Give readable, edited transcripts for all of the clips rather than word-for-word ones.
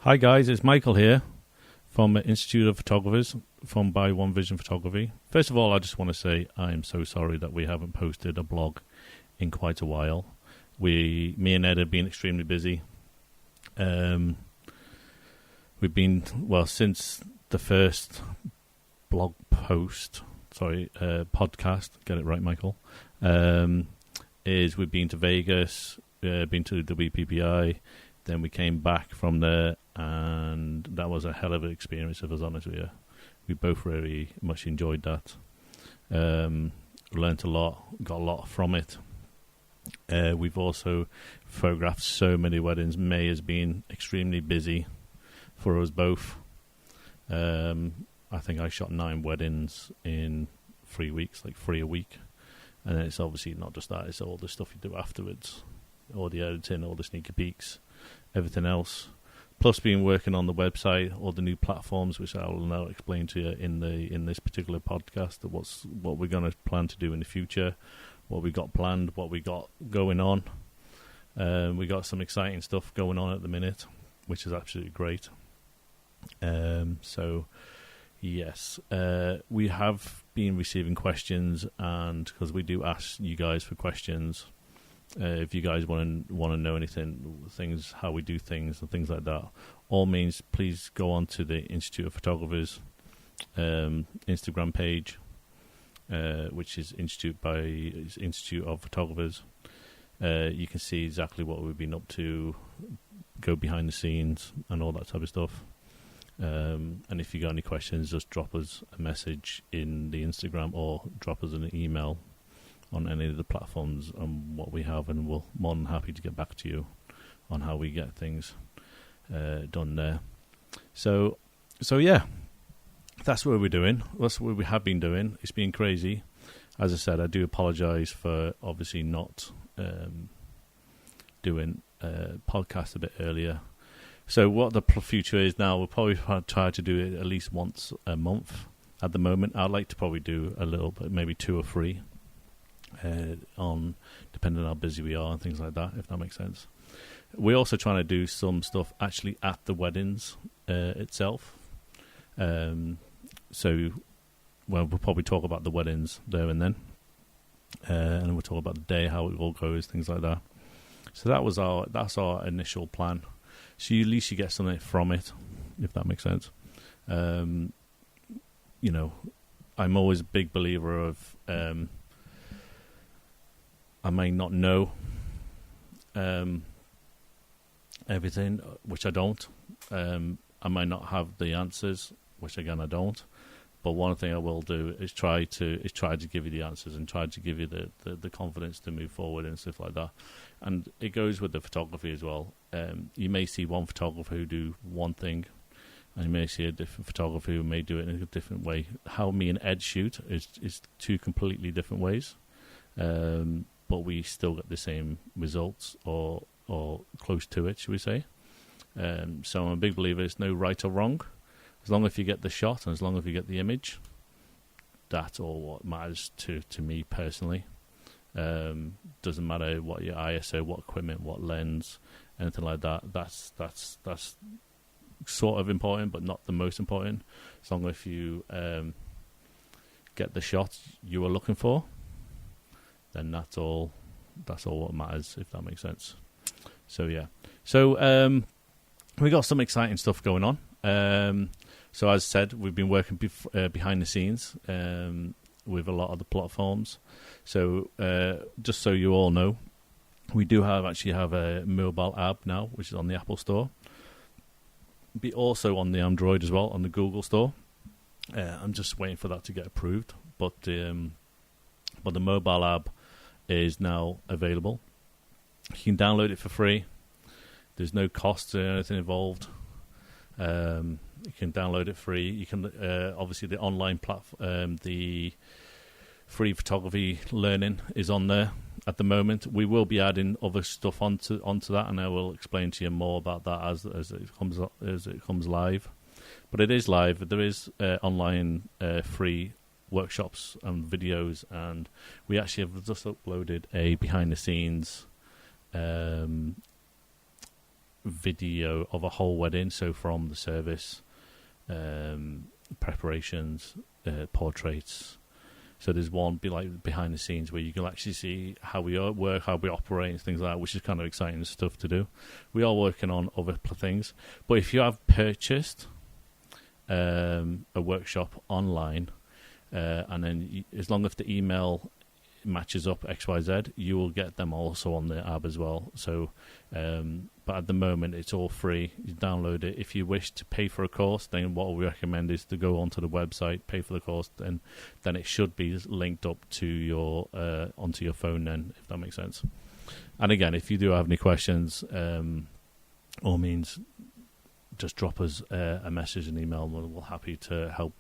Hi guys, it's Michael here from Institute of Photographers from By One Vision Photography. First of all, I just want to say I am so sorry that we haven't posted a blog in quite a while. Me and Ed have been extremely busy. We've been, since the first blog post, podcast, get it right, Michael, is we've been to Vegas, been to WPPI, then we came back from there, and that was a hell of an experience, if I was honest with you. We both very much enjoyed that. Learned a lot, got a lot from it. We've also photographed so many weddings. May has been extremely busy for us both. I think I shot 9 weddings in 3 weeks, like 3 a week. And it's obviously not just that, it's all the stuff you do afterwards. All the editing, all the sneaker peeks, everything else. Plus been working on the website, all the new platforms, which I will now explain to you in this particular podcast, what we're going to plan to do in the future, what we got planned, what we got going on. We got some exciting stuff going on at the minute, which is absolutely great. Yes, we have been receiving questions, and because we do ask you guys for questions, if you guys want to know anything, things, how we do things and things like that, all means, please go on to the Institute of Photographers Instagram page, which is Institute of Photographers. You can see exactly what we've been up to, go behind the scenes and all that type of stuff. And if you got any questions, just drop us a message in the Instagram or drop us an email on any of the platforms on what we have, and we're more than happy to get back to you on how we get things done there. So yeah, that's what we're doing. That's what we have been doing. It's been crazy. As I said, I do apologise for obviously not doing a podcast a bit earlier. So what the future is now, we'll probably try to do it at least once a month. At the moment, I'd like to probably do a little bit, maybe 2 or 3, depending on how busy we are and things like that, if that makes sense. We're also trying to do some stuff actually at the weddings itself. We'll probably talk about the weddings there and then, and we'll talk about the day, how it all goes, things like that. So that's our initial plan. So at least you get something from it, if that makes sense. I'm always a big believer of I may not know everything, which I don't. I might not have the answers, which again I don't. But one thing I will do is try to give you the answers and try to give you the confidence to move forward and stuff like that. And it goes with the photography as well. You may see one photographer who do one thing, and you may see a different photographer who may do it in a different way. How me and Ed shoot is 2 completely different ways, but we still get the same results or close to it, should we say. So I'm a big believer there's no right or wrong. As long as you get the shot and as long as you get the image, that's all what matters to me personally. Doesn't matter what your ISO, what equipment, what lens, anything like that. That's sort of important, but not the most important. As long as you get the shot you were looking for, then that's all what matters, if that makes sense. So yeah. So we got some exciting stuff going on. So as I said, we've been working behind the scenes with a lot of the platforms. So just so you all know, we do actually have a mobile app now, which is on the Apple Store. Be also on the Android as well, on the Google Store. I'm just waiting for that to get approved. But the mobile app is now available. You can download it for free. There's no cost or anything involved. You can download it free. You can obviously the online platform, the free photography learning is on there at the moment. We will be adding other stuff onto that, and I will explain to you more about that as it comes live. But it is live. There is online free workshops and videos, and we actually have just uploaded a behind the scenes video of a whole wedding, so from the service, preparations, portraits. So there's one behind the scenes where you can actually see how we work, how we operate, and things like that, which is kind of exciting stuff to do. We are working on other things, but if you have purchased a workshop online, and then as long as the email matches up XYZ, you will get them also on the app as well. So, but at the moment it's all free. You download it. If you wish to pay for a course, then what we recommend is to go onto the website, pay for the course, then it should be linked up to your onto your phone. Then, if that makes sense. And again, if you do have any questions, all means just drop us a message, an email, and we're happy to help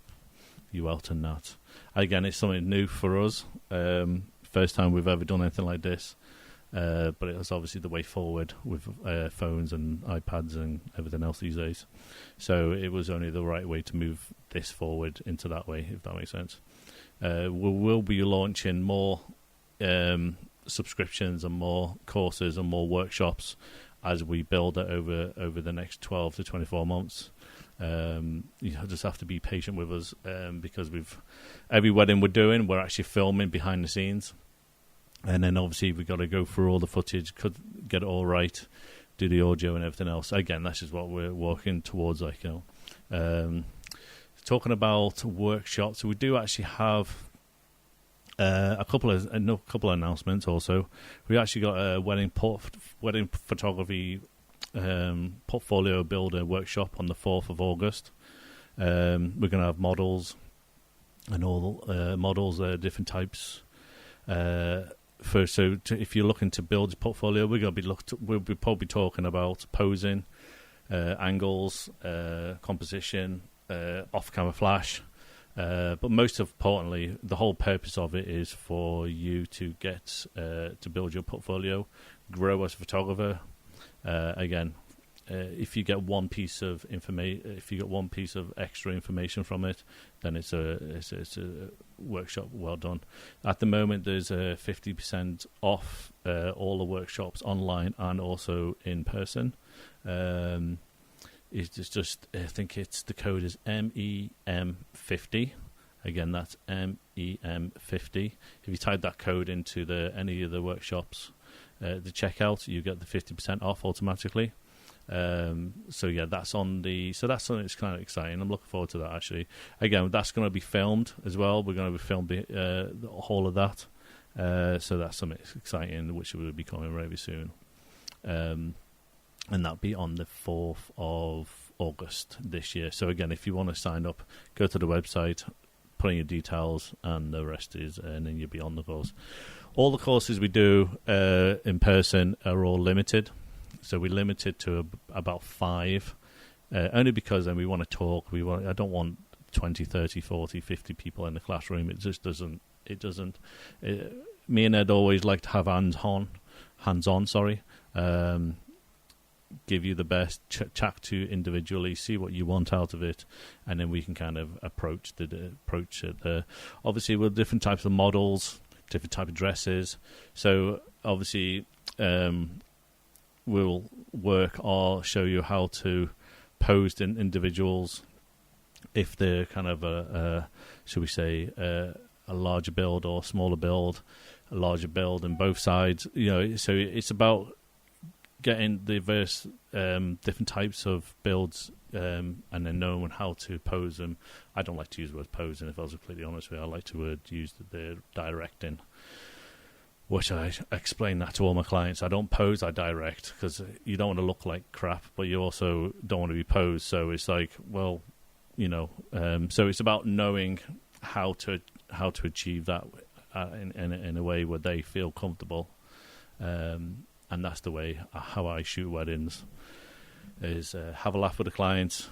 you out in that. Again, it's something new for us. First time we've ever done anything like this, but it was obviously the way forward with phones and iPads and everything else these days. So it was only the right way to move this forward into that way, if that makes sense. We'll be launching more subscriptions and more courses and more workshops as we build it over the next 12 to 24 months. You just have to be patient with us, because every wedding we're doing, we're actually filming behind the scenes, and then obviously we've got to go through all the footage, get it all right, do the audio and everything else. Again, that's just what we're working towards, talking about workshops, we do actually have a couple of announcements. Also, we actually got a wedding photography portfolio builder workshop on the 4th of August. We're going to have models and all models, different types. If you're looking to build a portfolio, we'll be probably talking about posing, angles, composition, off-camera flash. But most importantly, the whole purpose of it is for you to get to build your portfolio, grow as a photographer. Again, if you get one piece of extra information from it, then it's a workshop well done. At the moment, there's a 50% off all the workshops online and also in person. It's just, I think the code is MEM50. Again, that's MEM50. If you type that code into any of the workshops, the checkout, you get the 50% off automatically. That's on that's something that's kind of exciting. I'm looking forward to that, actually. Again, that's going to be filmed as well. We're going to be filming the whole of that. So that's something exciting, which will be coming very soon. And that'll be on the 4th of August this year. So again, if you want to sign up, go to the website, put in your details, and the rest and then you'll be on the course. All the courses we do in person are all limited. So we limited to about 5, only because then we want to talk. I don't want 20, 30, 40, 50 people in the classroom. It just doesn't. Me and Ed always like to have hands-on. Give you the best, chat to individually, see what you want out of it, and then we can kind of approach it. Obviously, with different types of models, different type of dresses. So obviously, we'll work or show you how to pose in individuals if they're kind of should we say, a larger build or smaller build, a larger build in both sides. So it's about getting the various different types of builds and then knowing how to pose them. I don't like to use the word posing, if I was completely honest with you. I like to use the directing, which I explain that to all my clients. I don't pose, I direct, because you don't want to look like crap, but you also don't want to be posed. So it's like, so it's about knowing how to achieve that in a way where they feel comfortable. And that's the way how I shoot weddings, is have a laugh with the clients,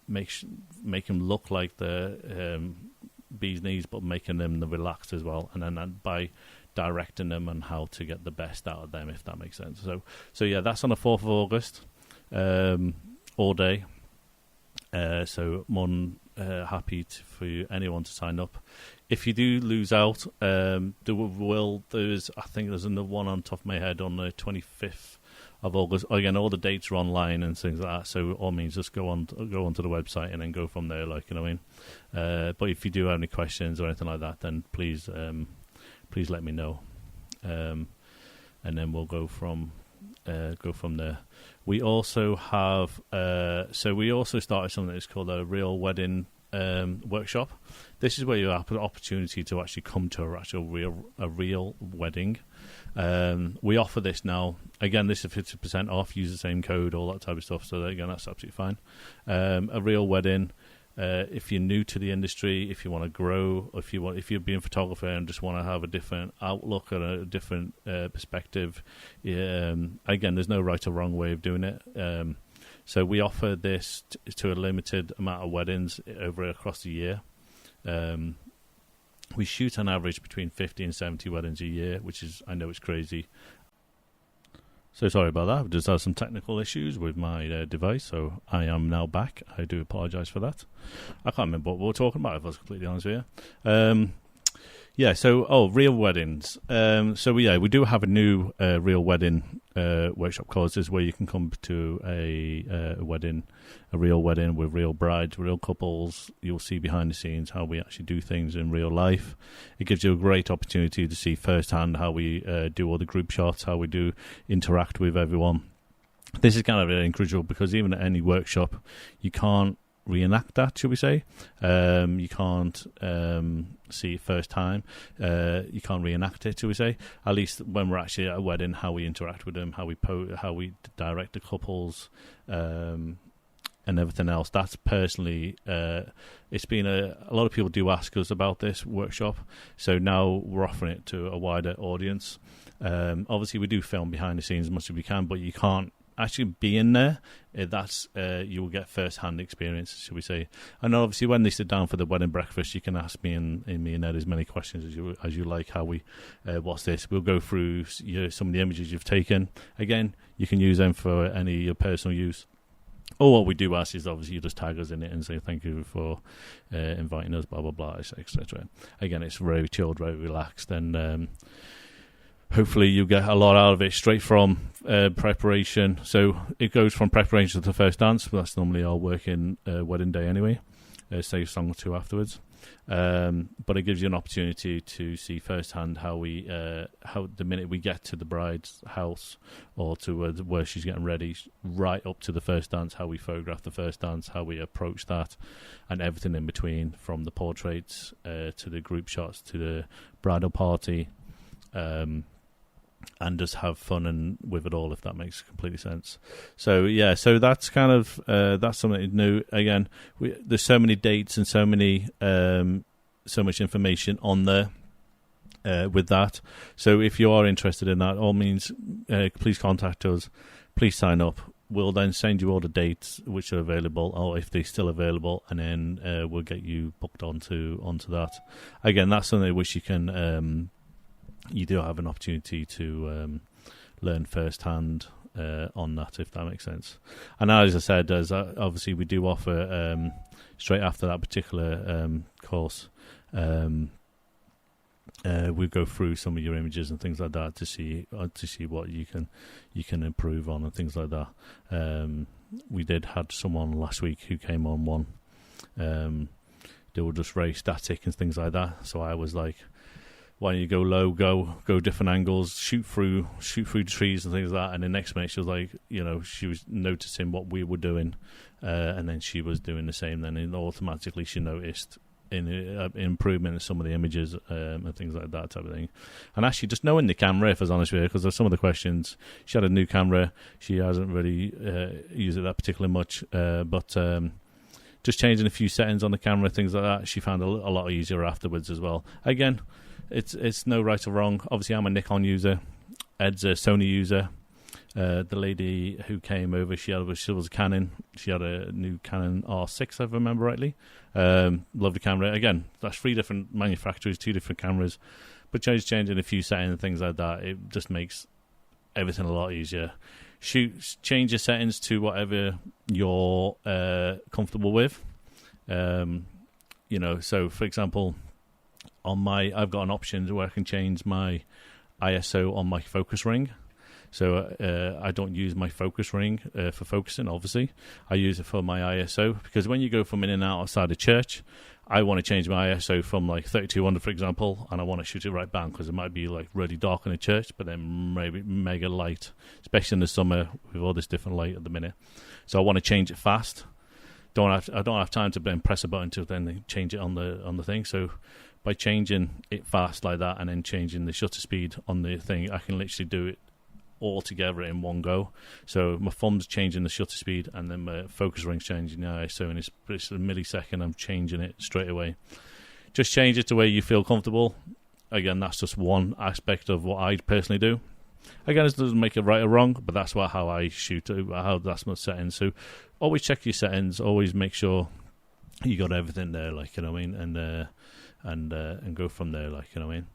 make them look like the bee's knees, but making them relaxed as well, and then by directing them on how to get the best out of them, if that makes sense. So yeah, that's on the 4th of August, all day. So I'm happy for anyone to sign up. If you do lose out, there's another one on top of my head on the 25th of August. Again, all the dates are online and things like that. So all means just go onto the website and then go from there. Like, you know what I mean. But if you do have any questions or anything like that, then please let me know, and then we'll go from there. We also have we also started something that's called a Real Wedding workshop. This is where you have an opportunity to actually come to a real wedding. We offer this now. Again, this is 50% off. Use the same code, all that type of stuff. So again, that's absolutely fine. A real wedding. If you're new to the industry, if you want to grow, if you're being a photographer and just want to have a different outlook and a different perspective, again, there's no right or wrong way of doing it. So we offer this to a limited amount of weddings across the year. We shoot on average between 50 and 70 weddings a year, which is, I know it's crazy. So sorry about that. I just had some technical issues with my device, so I am now back. I do apologise for that. I can't remember what we were talking about, if I was completely honest with you. Real weddings. We do have a new real wedding workshop courses where you can come to a real wedding with real brides, real couples. You'll see behind the scenes how we actually do things in real life. It gives you a great opportunity to see firsthand how we do all the group shots, how we do interact with everyone. This is kind of incredible because even at any workshop, you can't reenact that, should we say. You can't see it first time. You can't reenact it, should we say. At least when we're actually at a wedding, how we interact with them, how we direct the couples, and everything else. That's personally, it's been a lot of people do ask us about this workshop, so now we're offering it to a wider audience. Obviously, we do film behind the scenes as much as we can, but you can't actually be in there. You will get first-hand experience, should we say. And obviously when they sit down for the wedding breakfast, you can ask me and Ed as many questions as you like. How we what's this? We'll go through some of the images you've taken. Again, you can use them for any of your personal use. Or what we do ask is obviously you just tag us in it and say thank you for inviting us, blah blah blah, etc. Again, it's very chilled, very relaxed, and hopefully you get a lot out of it straight from preparation. So it goes from preparation to the first dance. That's normally our working wedding day anyway. Save a song or two afterwards. But it gives you an opportunity to see firsthand how the minute we get to the bride's house or to where she's getting ready, right up to the first dance, how we photograph the first dance, how we approach that, and everything in between, from the portraits to the group shots to the bridal party. And just have fun with it all, if that makes complete sense. So that's kind of that's something new. Again, there's so many dates and so much information on there with that. So if you are interested in that, all means, please contact us. Please sign up. We'll then send you all the dates which are available, or if they're still available, and then we'll get you booked onto that. Again, that's something which you can. You do have an opportunity to learn firsthand on that, if that makes sense. And as I said, obviously we do offer straight after that particular course, we go through some of your images and things like that to see what you can improve on and things like that. We had someone last week who came on one. They were just very static and things like that. So I was like, why don't you go low, go different angles, shoot through trees and things like that. And the next minute she was like, she was noticing what we were doing, and then she was doing the same. Then and automatically she noticed improvement in some of the images and things like that type of thing. And actually, just knowing the camera, if I was honest with you, because some of the questions, she had a new camera, she hasn't really used it that particularly much, but just changing a few settings on the camera, things like that, she found a lot easier afterwards as well. Again, it's no right or wrong. Obviously, I'm a Nikon user. Ed's a Sony user. The lady who came over, she was a Canon. She had a new Canon R6, if I remember rightly. Lovely camera. Again, that's 3 different manufacturers, 2 different cameras. But just changing a few settings and things like that, it just makes everything a lot easier. Change your settings to whatever you're comfortable with. So for example, I've got an option where I can change my ISO on my focus ring. So I don't use my focus ring for focusing, obviously. I use it for my ISO, because when you go from in and out outside of church, I want to change my ISO from like 3200, for example, and I want to shoot it right bang, because it might be like really dark in the church, but then maybe mega light, especially in the summer with all this different light at the minute. So I want to change it fast. I don't have time to then press a button to then change it on the thing. So by changing it fast like that and then changing the shutter speed on the thing, I can literally do it all together in one go. So my thumb's changing the shutter speed, and then my focus ring's changing the ISO, and it's a millisecond. I'm changing it straight away. Just change it to where you feel comfortable. Again, that's just one aspect of what I personally do. Again, it doesn't make it right or wrong, but that's how I shoot it. That's my settings. So always check your settings. Always make sure you got everything there, like, you know what I mean, and go from there, like, you know what I mean.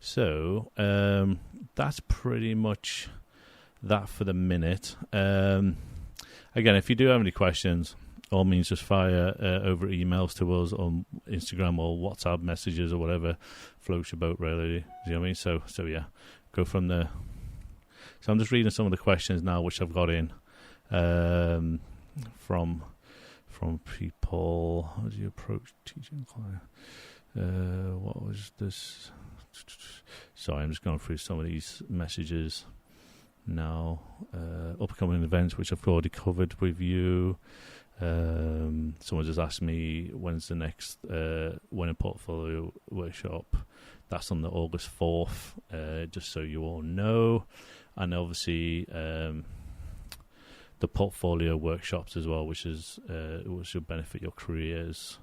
So that's pretty much that for the minute. Again, if you do have any questions, all means just fire over emails to us on Instagram or WhatsApp messages or whatever floats your boat, really. You know what I mean? So yeah, go from there. So I'm just reading some of the questions now, which I've got in from people. How do you approach teaching client? What was this? Sorry, I'm just going through some of these messages now. Upcoming events, which I've already covered with you. Someone just asked me when's the next winning portfolio workshop. That's on the August 4th, just so you all know. And obviously the portfolio workshops as well, which will benefit your careers.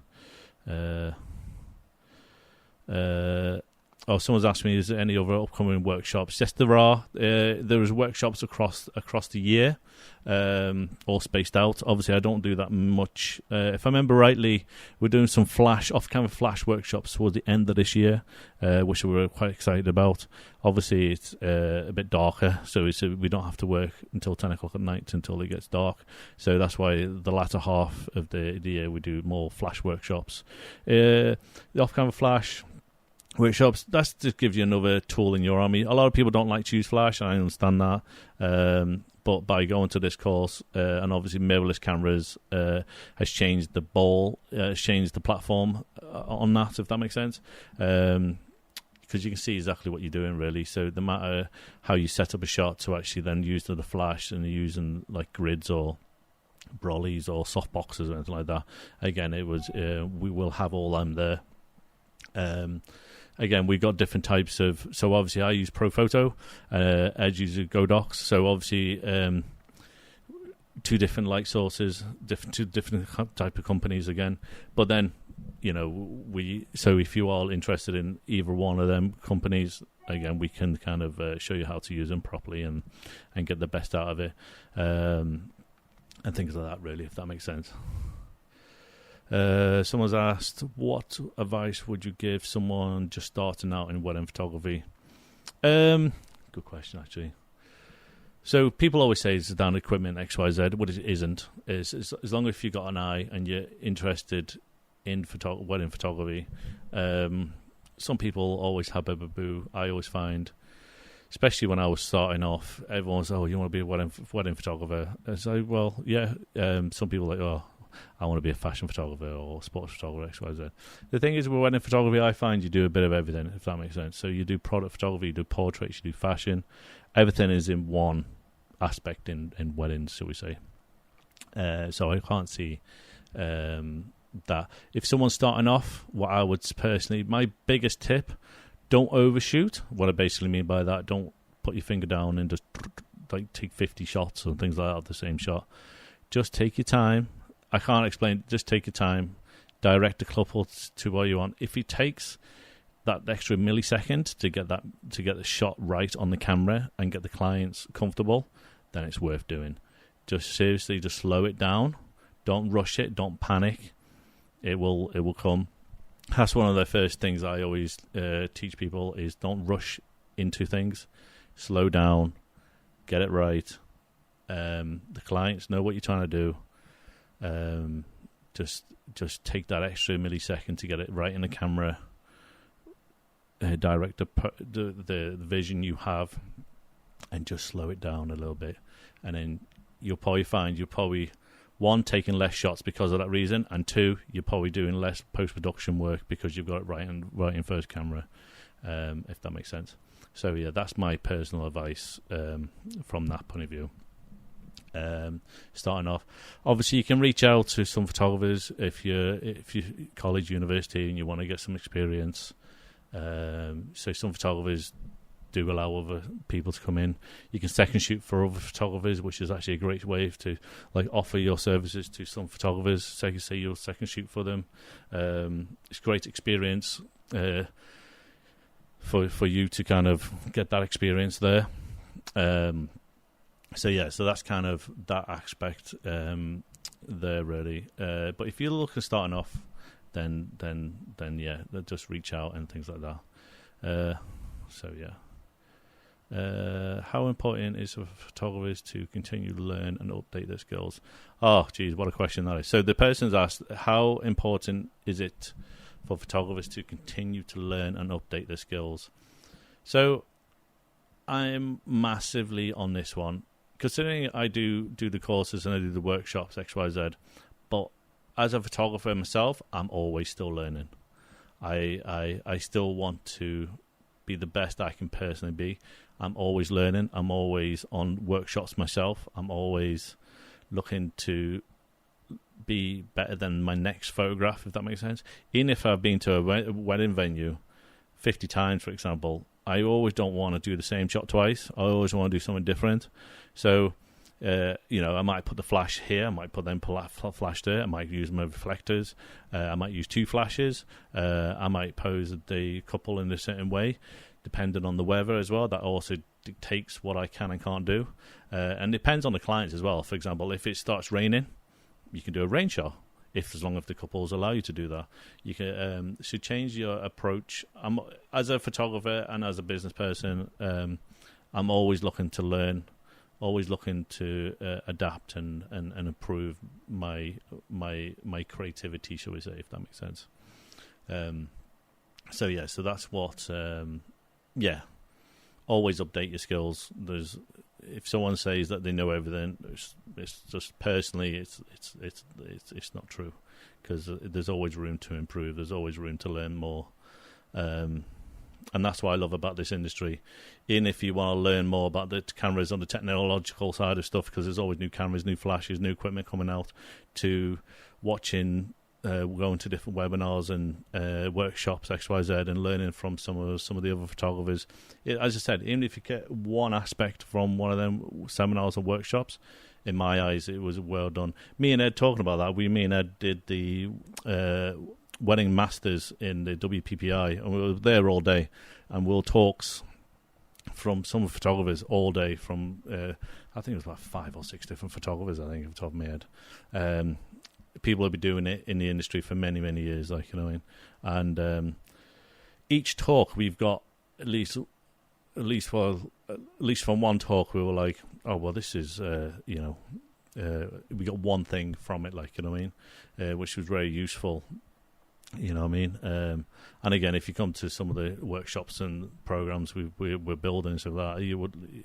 Someone's asked me, is there any other upcoming workshops? Yes, there are. There is workshops across the year, all spaced out. Obviously, I don't do that much. If I remember rightly, we're doing some off-camera flash workshops towards the end of this year, which we're quite excited about. Obviously, it's a bit darker, so we don't have to work until 10 o'clock at night until it gets dark. So that's why the latter half of the year we do more flash workshops. The off-camera flash workshops, that just gives you another tool in your army. A lot of people don't like to use flash, and I understand that, but by going to this course, and obviously mirrorless cameras has changed the ball, changed the platform on that, if that makes sense, because you can see exactly what you're doing, really. So no matter how you set up a shot to actually then use the flash, and you're using like grids or brollies or softboxes or anything like that, again, we will have all them there. Again, we've got different types of... So, obviously, I use ProPhoto. Edge uses Godox. So, obviously, two different light sources, two different type of companies, again. But then, you know, so if you are interested in either one of them companies, again, we can kind of show you how to use them properly and get the best out of it. And things like that, really, if that makes sense. Someone's asked, what advice would you give someone just starting out in wedding photography? Good question, actually. So people always say it's down equipment XYZ. What it isn't is as long as you've got an eye and you're interested in wedding photography. Some people always have a boo. I always find, especially when I was starting off, everyone's, oh, you want to be a wedding photographer? It's like, well, yeah. Some people are like, oh, I want to be a fashion photographer or sports photographer, XYZ. The thing is, with wedding photography, I find you do a bit of everything, if that makes sense. So you do product photography, you do portraits, you do fashion. Everything is in one aspect in weddings, shall we say. So I can't see that. If someone's starting off, what I would personally, my biggest tip, don't overshoot. What I basically mean by that, don't put your finger down and just like take 50 shots and things like that of the same shot. Just take your time. I can't explain. Just take your time. Direct the couple to what you want. If it takes that extra millisecond to get the shot right on the camera and get the clients comfortable, then it's worth doing. Just seriously, just slow it down. Don't rush it. Don't panic. It will come. That's one of the first things I always teach people is don't rush into things. Slow down. Get it right. The clients know what you're trying to do. Just take that extra millisecond to get it right in the camera. Direct the vision you have and just slow it down a little bit, and then you'll probably find you're probably, one, taking less shots because of that reason, and two, you're probably doing less post-production work because you've got it right in first camera, if that makes sense. So yeah, that's my personal advice from that point of view. Starting off, obviously you can reach out to some photographers if you're college, university, and you want to get some experience. So some photographers do allow other people to come in. You can second shoot for other photographers, which is actually a great way to like offer your services to some photographers. So you say you'll second shoot for them. It's great experience for you to kind of get that experience there. So that's kind of that aspect there really. But if you're looking starting off, then yeah, just reach out and things like that. How important is for photographers to continue to learn and update their skills? Oh, geez, what a question that is. So the person's asked, how important is it for photographers to continue to learn and update their skills? So I'm massively on this one, considering I do the courses and I do the workshops, X, Y, Z. But as a photographer myself, I'm always still learning. I still want to be the best I can personally be. I'm always learning. I'm always on workshops myself. I'm always looking to be better than my next photograph, if that makes sense. Even if I've been to a wedding venue 50 times, for example, I always don't want to do the same shot twice. I always want to do something different. So, I might put the flash here. I might put them flash there. I might use my reflectors. I might use two flashes. I might pose the couple in a certain way, depending on the weather as well. That also dictates what I can and can't do. And depends on the clients as well. For example, if it starts raining, you can do a rain shot. As long as the couples allow you to do that, you can should change your approach. As a photographer and as a business person, I'm always looking to learn, always looking to adapt and improve my creativity, shall we say, if that makes sense. So that's what. Always update your skills. If someone says that they know everything, it's just personally, it's not true, because there's always room to improve. There's always room to learn more, and that's what I love about this industry. Even if you want to learn more about the cameras on the technological side of stuff, because there's always new cameras, new flashes, new equipment coming out, to watching. Going to different webinars and workshops, X, Y, Z, and learning from some of the other photographers. As I said, even if you get one aspect from one of them seminars or workshops, in my eyes, it was well done. Me and Ed talking about that. Me and Ed did the wedding masters in the WPPI, and we were there all day, and we'll talks from some photographers all day. From I think it was like 5 or 6 different photographers. I think off the top of my head. People have been doing it in the industry for many, many years, like, you know what I mean? And each talk we've got at least from one talk we were like, oh well, this is we got one thing from it, like, you know what I mean? Which was very useful, you know what I mean? And again, if you come to some of the workshops and programs we're building and stuff like that,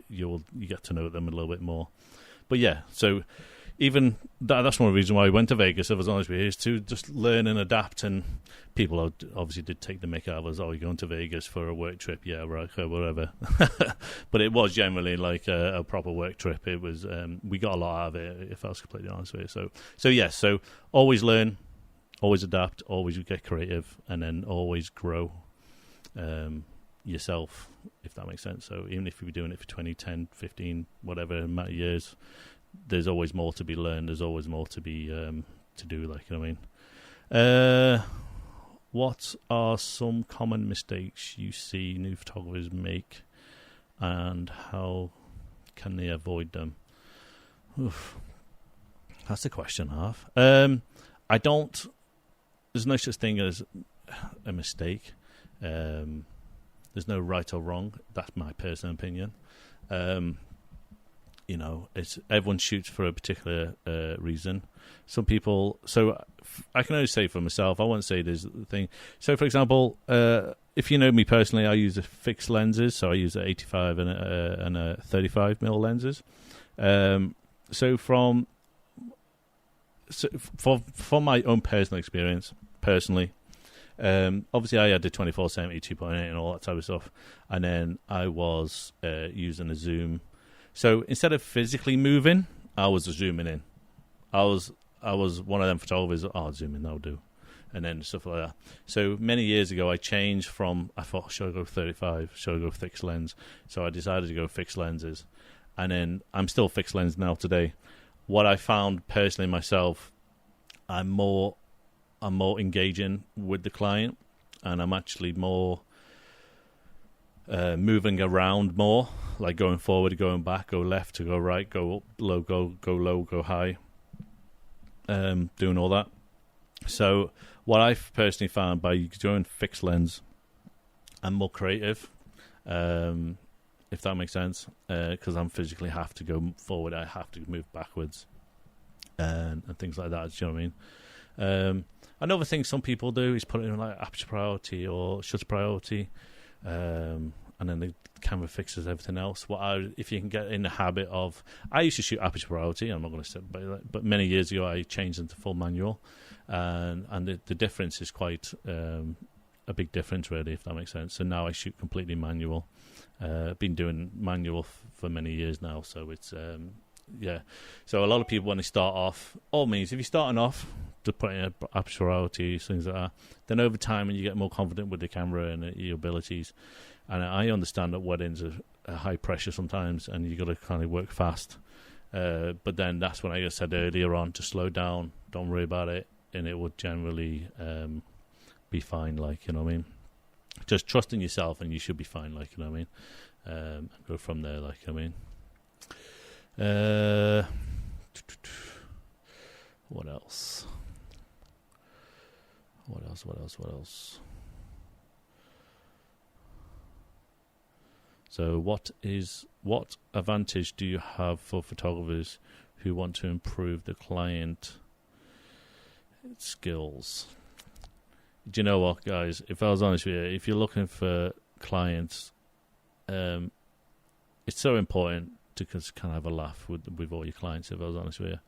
you get to know them a little bit more. But yeah, so. Even that's one reason why I went to Vegas, if I was honest with you, is to just learn and adapt. And people obviously did take the mick out of us, you're going to Vegas for a work trip? Yeah, right, whatever. But it was generally like a proper work trip. It was, we got a lot out of it, if I was completely honest with you. So always learn, always adapt, always get creative, and then always grow yourself, if that makes sense. So even if you've been doing it for 20, 10, 15, whatever amount of years, there's always more to be learned. There's always more to be to do, like, you know what I mean? What are some common mistakes you see new photographers make, and how can they avoid them? Oof. That's the question I have. There's no such thing as a mistake. There's no right or wrong. That's my personal opinion. it's everyone shoots for a particular reason. Some people, so I can only say for myself, I won't say there's the thing. So, for example, if you know me personally, I use a fixed lenses, so I use a 85 and a 35mm lenses. So from my own personal experience, obviously I had the 24-70, 2.8 and all that type of stuff, and then I was using a zoom. So instead of physically moving, I was zooming in. I was one of them photographers. Zoom in, that'll do, and then stuff like that. So many years ago, I changed from, I thought, should I go 35? Should I go fixed lens? So I decided to go fixed lenses, and then I'm still fixed lens now today. What I found personally myself, I'm more engaging with the client, and I'm actually more moving around more, like going forward, going back, go left to go right, go up, low, go low, go high, doing all that. So what I've personally found by doing fixed lens, I'm more creative, if that makes sense, because I'm physically have to go forward, I have to move backwards, and things like that. Do you know what I mean? Another thing some people do is put it in like aperture priority or shutter priority, and then the camera fixes everything else. If you can get in the habit of, I used to shoot aperture priority. I'm not going to say, but many years ago I changed into full manual, and the difference is quite a big difference, really, if that makes sense. So now I shoot completely manual. Been doing manual for many years now, so it's So a lot of people, when they start off, all means if you're starting off, to put in aperture priority, things like that, then over time, when you get more confident with the camera and your abilities, and I understand that weddings are high pressure sometimes, and you got to kind of work fast. But then that's when I said earlier on to slow down, don't worry about it, and it would generally be fine. Like, you know what I mean? Just trust in yourself, and you should be fine. Like, you know what I mean? Go from there. Like, you know what I mean? What else? What else? So what advantage do you have for photographers who want to improve the client skills? Do you know what, guys? If I was honest with you, if you're looking for clients, it's so important to kind of have a laugh with all your clients, if I was honest with you.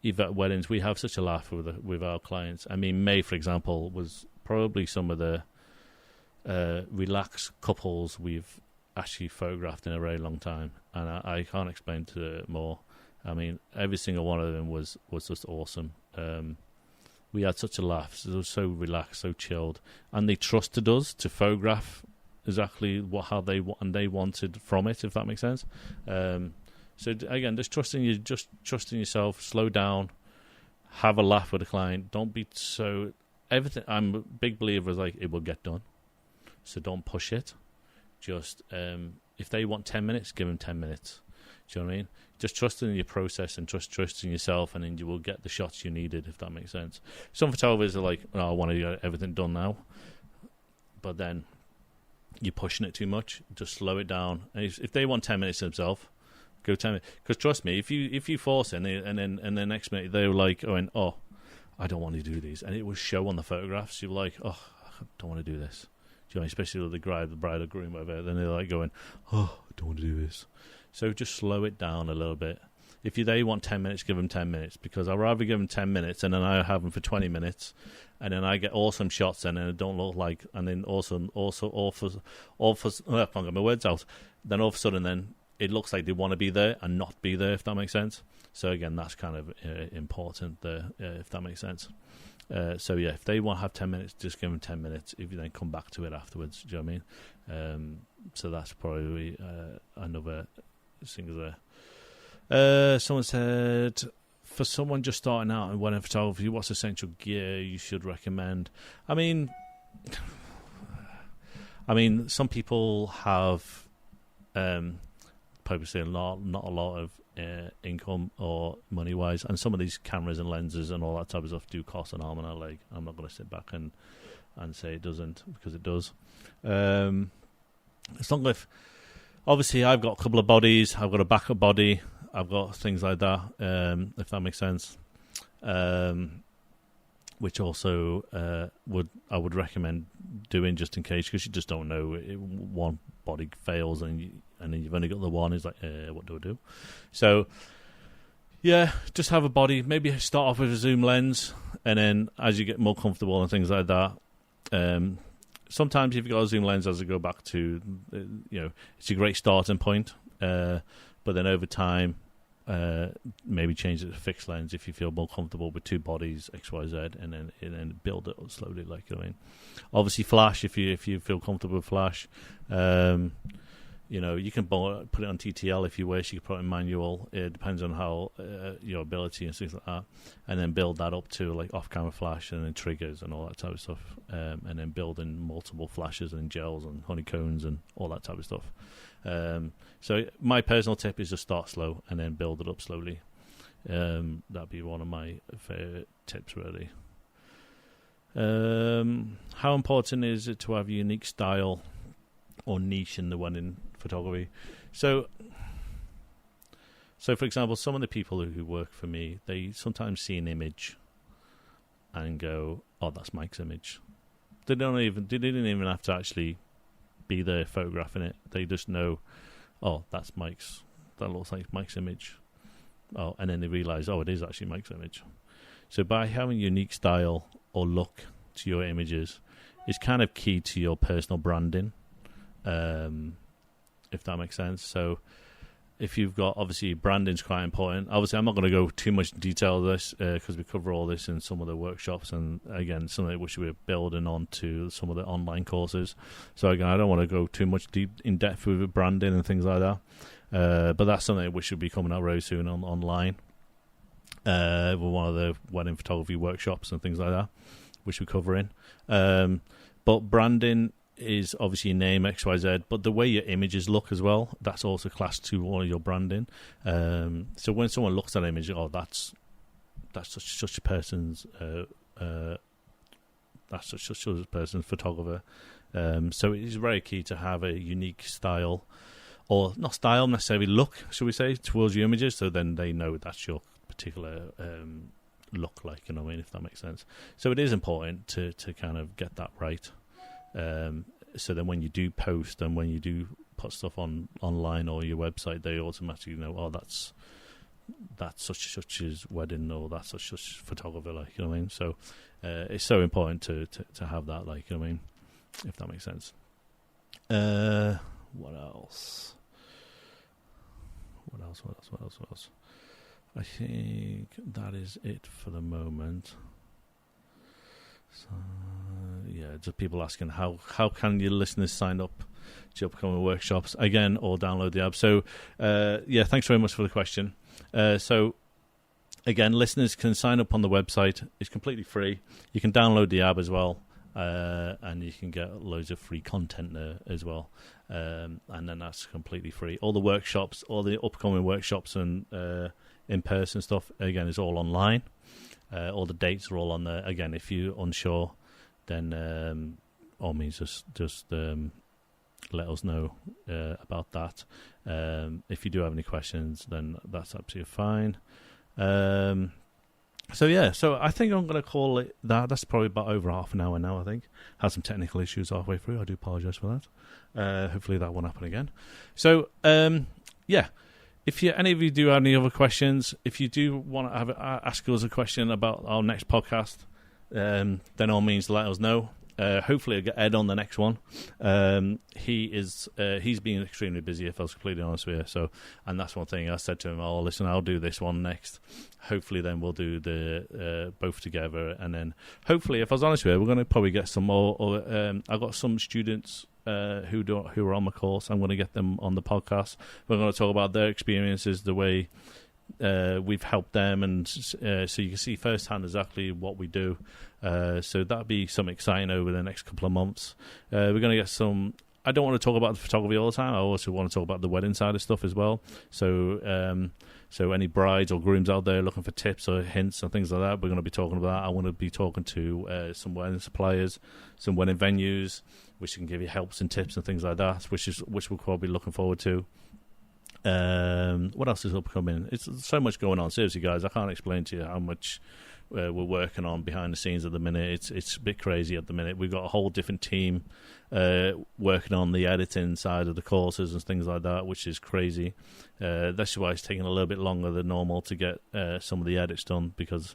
Even at weddings, we have such a laugh with our clients. I mean, May, for example, was probably some of the relaxed couples we've actually photographed in a very long time, and I can't explain it more. I mean, every single one of them was just awesome. We had such a laugh. They were so relaxed, so chilled, and they trusted us to photograph exactly how they wanted from it, if that makes sense. So again, just trusting yourself. Slow down, have a laugh with the client. Don't be so everything. I'm a big believer is like it will get done, so don't push it. Just if they want 10 minutes, give them 10 minutes. Do you know what I mean? Just trust in your process and trust in yourself, and then you will get the shots you needed, if that makes sense. Some photographers are like, I want to get everything done now, but then you're pushing it too much. Just slow it down. And if they want 10 minutes themselves, go 10 minutes. Because trust me, if you force it, and then the next minute they were like, I don't want to do these, and it will show on the photographs. You're like, I don't want to do this. Do you know, especially with the bride or groom, whatever. Then they're like going, I don't want to do this. So just slow it down a little bit. If they want 10 minutes, give them 10 minutes, because I'd rather give them 10 minutes and then I have them for 20 minutes, and then I get awesome shots, and then it don't look like, and then also all for I can't get my words out. Then all of a sudden, then it looks like they want to be there and not be there, if that makes sense. So again, that's kind of important there, if that makes sense. So yeah, if they want to have 10 minutes, just give them 10 minutes. If you then come back to it afterwards, do you know what I mean? So that's probably another thing there. Someone said, for someone just starting out in wedding photography, what's essential gear you should recommend? I mean, some people have probably say not a lot of income or money wise, and some of these cameras and lenses and all that type of stuff do cost an arm and a leg. I'm not going to sit back and say it doesn't, because it does. It's not if obviously I've got a couple of bodies. I've got a backup body. I've got things like that, if that makes sense. Which also I would recommend doing just in case, because you just don't know. One body fails and then you've only got the one. It's like, what do I do? So yeah, just have a body. Maybe start off with a zoom lens, and then as you get more comfortable and things like that. Sometimes if you've got a zoom lens, as I go back to, it's a great starting point. But then over time, maybe change it to fixed lens if you feel more comfortable with two bodies, X, Y, Z, and then build it slowly. Like, I mean, obviously flash if you feel comfortable with flash. You can put it on TTL if you wish. You can put it in manual. It depends on how your ability and things like that, and then build that up to like off-camera flash and then triggers and all that type of stuff, and then build in multiple flashes and gels and honeycombs and all that type of stuff. So my personal tip is just start slow and then build it up slowly. That'd be one of my favorite tips, really. How important is it to have a unique style or niche in the wedding photography? So for example, some of the people who work for me, they sometimes see an image and go, "Oh, that's Mike's image." They didn't even have to actually be there photographing it. They just know, "Oh, that looks like Mike's image." Oh, and then they realize, "Oh, it is actually Mike's image." So by having unique style or look to your images, it's kind of key to your personal branding. If that makes sense. So if you've got, obviously branding's quite important. Obviously I'm not going to go too much detail of this because we cover all this in some of the workshops, and again something which we're building on to some of the online courses. So again, I don't want to go too much deep in depth with branding and things like that, but that's something which should be coming out very soon online with one of the wedding photography workshops and things like that, which we're covering. But branding is obviously your name, XYZ, but the way your images look as well, that's also classed to one of your branding. So when someone looks at an image, oh, that's such a person's such a person's photographer. So it is very key to have a unique style, or not style necessarily, look, should we say, towards your images, so then they know that's your particular look, like, you know what I mean, if that makes sense. So it is important to kind of get that right. So then when you do post and when you do put stuff online or your website, they automatically know, oh, that's such wedding, or that's such photographer, like, you know what I mean. So it's so important to have that, like, you know what I mean, if that makes sense. What else? I think that is it for the moment. So, yeah, just people asking how can your listeners sign up to upcoming workshops again, or download the app. So thanks very much for the question. So again, listeners can sign up on the website. It's completely free. You can download the app as well, and you can get loads of free content there as well, and then that's completely free. All the workshops, all the upcoming workshops and in-person stuff, again, is all online. All the dates are all on there. Again, if you're unsure, then all means just let us know about that. If you do have any questions, then that's absolutely fine. So I think I'm going to call it that. That's probably about over half an hour now, I think. Had some technical issues halfway through. I do apologise for that. Hopefully that won't happen again. So, if any of you do have any other questions, if you do want to ask us a question about our next podcast, then all means let us know. Hopefully I'll get Ed on the next one. He's been extremely busy, if I was completely honest with you. So, and that's one thing I said to him, oh, listen, I'll do this one next. Hopefully then we'll do the both together. And then hopefully, if I was honest with you, we're going to probably get some more. I've got some students who are on my course. I'm going to get them on the podcast. We're going to talk about their experiences, the way we've helped them, and so you can see firsthand exactly what we do. So that'll be something exciting over the next couple of months. We're going to get some. I don't want to talk about the photography all the time. I also want to talk about the wedding side of stuff as well. So any brides or grooms out there looking for tips or hints and things like that, we're going to be talking about that. I want to be talking to some wedding suppliers, some wedding venues, which can give you helps and tips and things like that, which we'll probably be looking forward to. What else is upcoming? It's so much going on. Seriously, guys, I can't explain to you how much we're working on behind the scenes at the minute. It's a bit crazy at the minute. We've got a whole different team working on the editing side of the courses and things like that, which is crazy. That's why it's taking a little bit longer than normal to get some of the edits done, because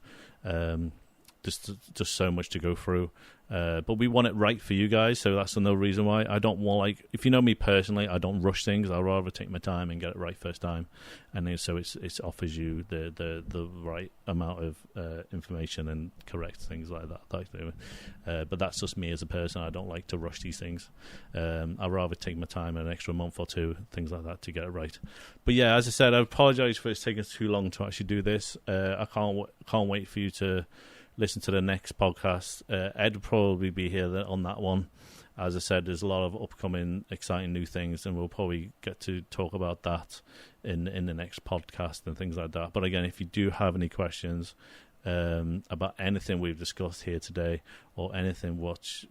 just so much to go through. But we want it right for you guys, so that's another reason why I don't want, like, if you know me personally, I don't rush things. I'd rather take my time and get it right first time, and then, so it offers you the right amount of information and correct things like that. But that's just me as a person. I don't like to rush these things. I'd rather take my time, an extra month or two, things like that, to get it right. But yeah, as I said, I apologise for it's taking too long to actually do this. I can't wait for you to listen to the next podcast. Ed will probably be here on that one. As I said, there's a lot of upcoming exciting new things, and we'll probably get to talk about that in the next podcast and things like that. But again, if you do have any questions about anything we've discussed here today, or anything which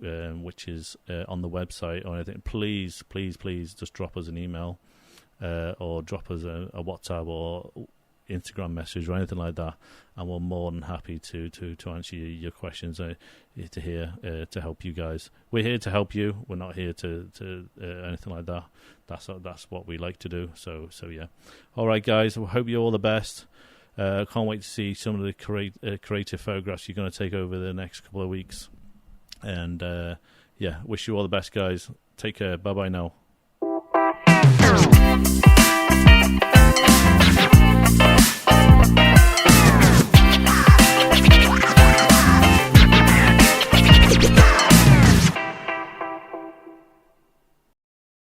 is on the website or anything, please just drop us an email or drop us a WhatsApp or Instagram message or anything like that, and we're more than happy to answer your questions, to help you guys. We're here to help you. We're not here to anything like that. That's what we like to do. So yeah. All right, guys. I hope you all the best. Can't wait to see some of the creative photographs you're going to take over the next couple of weeks. And yeah, wish you all the best, guys. Take care. Bye bye now.